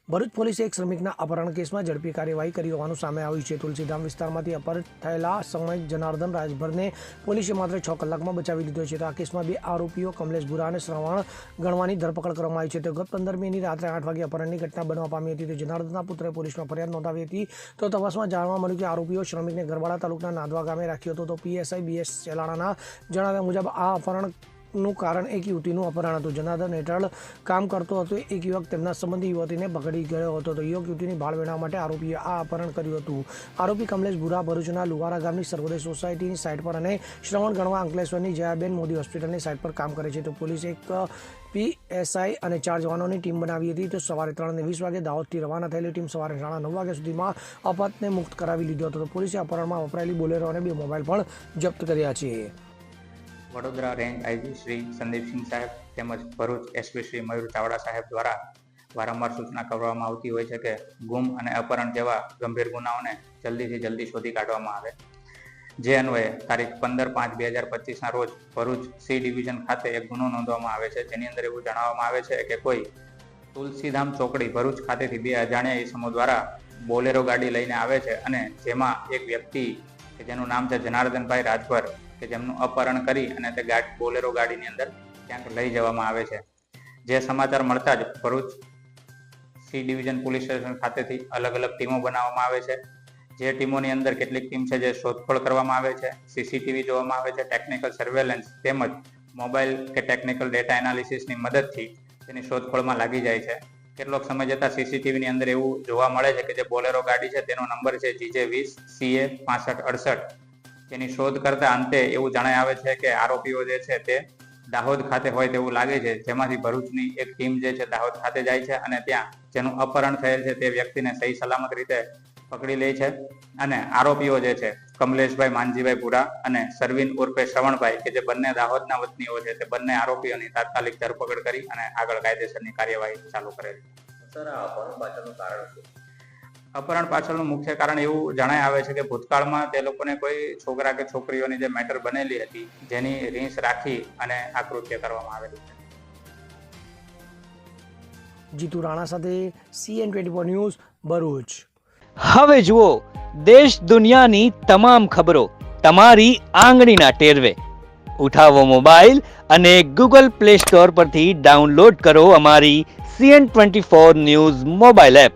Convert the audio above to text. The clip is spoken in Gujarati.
ભરૂચ પોલીસે એક શ્રમિકના અપહરણ કેસમાં ઝડપી કાર્યવાહી કરી હોવાનું સામે આવ્યું છે। તુલસીધામ વિસ્તારમાંથી અપહરણ થયેલા શ્રમિક જનાર્દન રાજભરને પોલીસે માત્ર 6 કલાકમાં બચાવી લીધો છે। તો આ કેસમાં 2 આરોપીઓ કમલેશ ભુરા અને શ્રવણ ગણવાની ધરપકડ કરવામાં આવી છે। તો ગત 15 મેની રાત્રે 8 વાગે અપહરણની ઘટના બનવા પામી હતી। તો જનાર્દનના પુત્રએ પોલીસમાં ફરિયાદ નોંધાવી હતી। તો તપાસમાં જાણવા મળ્યું કે આરોપીઓ શ્રમિકને ગરવાડા તાલુકાના નાંદવા ગામે રાખ્યો હતો। તો પીએસઆઈ બીએસ ચેલાણાના જણાવ્યા મુજબ આ અપહરણ નું કારણ એક યુવતીનું અપહરણ હતું। જનાર્દન હેઠળ કામ કરતો હતો। એક યુવક તેમના સંબંધી યુવતીને પકડી ગયો હતો। તો યુવતીની ભાળ મેળવવા માટે આરોપીએ આ અપહરણ કર્યું હતું। આરોપી કમલેશ ભુરા ભરૂચના લુવારા ગામની સર્વોદય સોસાયટીની સાઇટ પર અને શ્રવણ ગણવા અંકલેશ્વરની જયાબેન મોદી હોસ્પિટલની સાઇટ પર કામ કરે છે। તો પોલીસે એક પીએસઆઈ અને 4 જવાનોની ટીમ બનાવી હતી। તો સવારે 3:20 વાગે દાહોદથી રવાના થયેલી ટીમ સવારે 9:30 વાગ્યા સુધીમાં અપહરણને મુક્ત કરાવી લીધો હતો। તો પોલીસે અપહરણમાં વપરાયેલી બોલેરો અને 2 મોબાઈલ પણ જપ્ત કર્યા છે। વડોદરા રેન્જ આઈજી શ્રી સંદીપસિંહ સાહેબ તેમજ ભરૂચ એસપી શ્રી મયુર ચાવડા સાહેબ દ્વારા વારંવાર સૂચના કરવામાં આવતી હોય છે કે ગુમ અને અપહરણ જેવા ગંભીર ગુનાઓને જલ્દીથી જલ્દી શોધી કાઢવામાં આવે। જે અન્વયે તારીખ 15/5/2025ના રોજ ભરૂચ સી ડિવિઝન ખાતે એક ગુનો નોંધવામાં આવે છે। જેની અંદર એવું જણાવવામાં આવે છે કે કોઈ તુલસીધામ ચોકડી ભરૂચ ખાતેથી 2 અજાણ્યા ઈસમો દ્વારા બોલેરો ગાડી લઈને આવે છે અને જેમાં એક વ્યક્તિ કે જેનું નામ છે જનાર્દનભાઈ રાજભર કે જેમનું અપહરણ કરી અને તે બોલેરો ગાડીની અંદર ક્યાંક લઈ જવામાં આવે છે। જે સમાચાર મળતા જ Bharuch C division police station ખાતેથી અલગ અલગ ટીમો બનાવવામાં આવે છે। જે ટીમોની અંદર કેટલીક ટીમ છે જે શોધખોળ કરવામાં આવે છે, સીસીટીવી જોવામાં આવે છે, ટેકનિકલ સર્વેલન્સ તેમજ મોબાઈલ કે ટેકનિકલ ડેટા એનાલિસિસની મદદથી તેની શોધખોળમાં લાગી જાય છે। કેટલોક સમય જતાં સીસીટીવીની અંદર એવું જોવા મળે છે કે જે બોલેરો ગાડી છે તેનો નંબર છે GJ20CA 6568। તેની શોધ કરતા અંતે એવું જણાય આવે છે કે આરોપીઓ જે છે તે દાહોદ ખાતે હોય તેવું લાગે છે। જેમાંથી ભરૂચની એક ટીમ જે છે દાહોદ ખાતે જાય છે અને ત્યાં જેનું અપહરણ થયેલ છે તે વ્યક્તિને સહી સલામત રીતે પકડી લે છે અને આરોપીઓ જે છે કમલેશભાઈ માનજીભાઈ ભુરા અને સરવીન ઉર્ફે શ્રવણભાઈ કે જે બંને દાહોદના વતનીઓ છે તે બંને આરોપીઓની તાત્કાલિક ધરપકડ કરી અને આગળ કાયદેસરની કાર્યવાહી ચાલુ કરેલ છે। સર, આ અપહરણ પાછળનું કારણ શું? અપહરણ પાછળનું મુખ્ય કારણ એવું જણાય આવે છે કે ભૂતકાળમાં તે લોકોને કોઈ છોકરા કે છોકરીઓની જે મેટર બનેલી હતી જેની રીસ રાખી અને આ કૃત્ય કરવામાં આવેલું છે। જીતુ રાણા સાથે CN24 ન્યૂઝ ભરૂચ। હવે જુઓ દેશ દુનિયાની તમામ ખબરો તમારી આંગળીના ટેરવે। ઉઠાવો મોબાઈલ અને Google Play Store પરથી ડાઉનલોડ કરો અમારી CN24 ન્યૂઝ મોબાઈલ એપ।